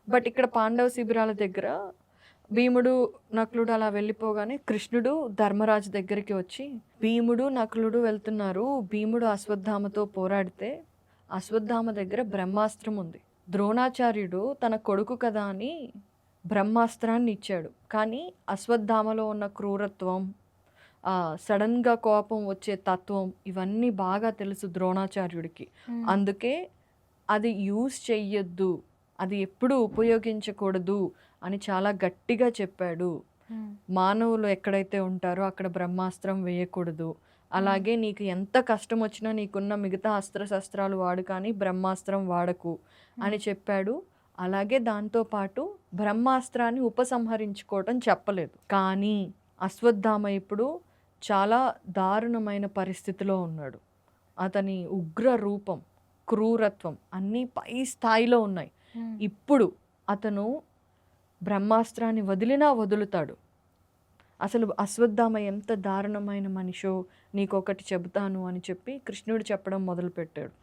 But ఇక్కడ పాండవ శిబిరాల దగ్గర భీముడు, నకులుడు అలా వెళ్ళిపోగానే కృష్ణుడు ధర్మరాజు దగ్గరికి వచ్చి, భీముడు, నకులుడు వెళ్తున్నారు. భీముడు అశ్వత్థామతో పోరాడితే అశ్వత్థామ దగ్గర బ్రహ్మాస్త్రం ఉంది. ద్రోణాచార్యుడు తన కొడుకు కదా అని బ్రహ్మాస్త్రాన్ని ఇచ్చాడు. కానీ అశ్వత్థామలో ఉన్న క్రూరత్వం, సడన్గా కోపం వచ్చే తత్వం ఇవన్నీ బాగా తెలుసు ద్రోణాచార్యుడికి. అందుకే అది యూజ్ చెయ్యొద్దు, అది ఎప్పుడూ ఉపయోగించకూడదు అని చాలా గట్టిగా చెప్పాడు. మానవులు ఎక్కడైతే ఉంటారో అక్కడ బ్రహ్మాస్త్రం వేయకూడదు. అలాగే నీకు ఎంత కష్టం వచ్చినా నీకున్న మిగతా అస్త్రశస్త్రాలు వాడు కానీ బ్రహ్మాస్త్రం వాడకు అని చెప్పాడు. అలాగే దాంతోపాటు బ్రహ్మాస్త్రాన్ని ఉపసంహరించుకోవటం చెప్పలేదు. కానీ అశ్వత్థామ ఇప్పుడు చాలా దారుణమైన పరిస్థితిలో ఉన్నాడు. అతని ఉగ్ర రూపం, క్రూరత్వం అన్నీ పై స్థాయిలో ఉన్నాయి. ఇప్పుడు అతను బ్రహ్మాస్త్రాన్ని వదిలినా వదులుతాడు. అసలు అశ్వత్థామ ఎంత దారుణమైన మనిషో నీకొకటి చెబుతాను అని చెప్పి కృష్ణుడు చెప్పడం మొదలుపెట్టాడు.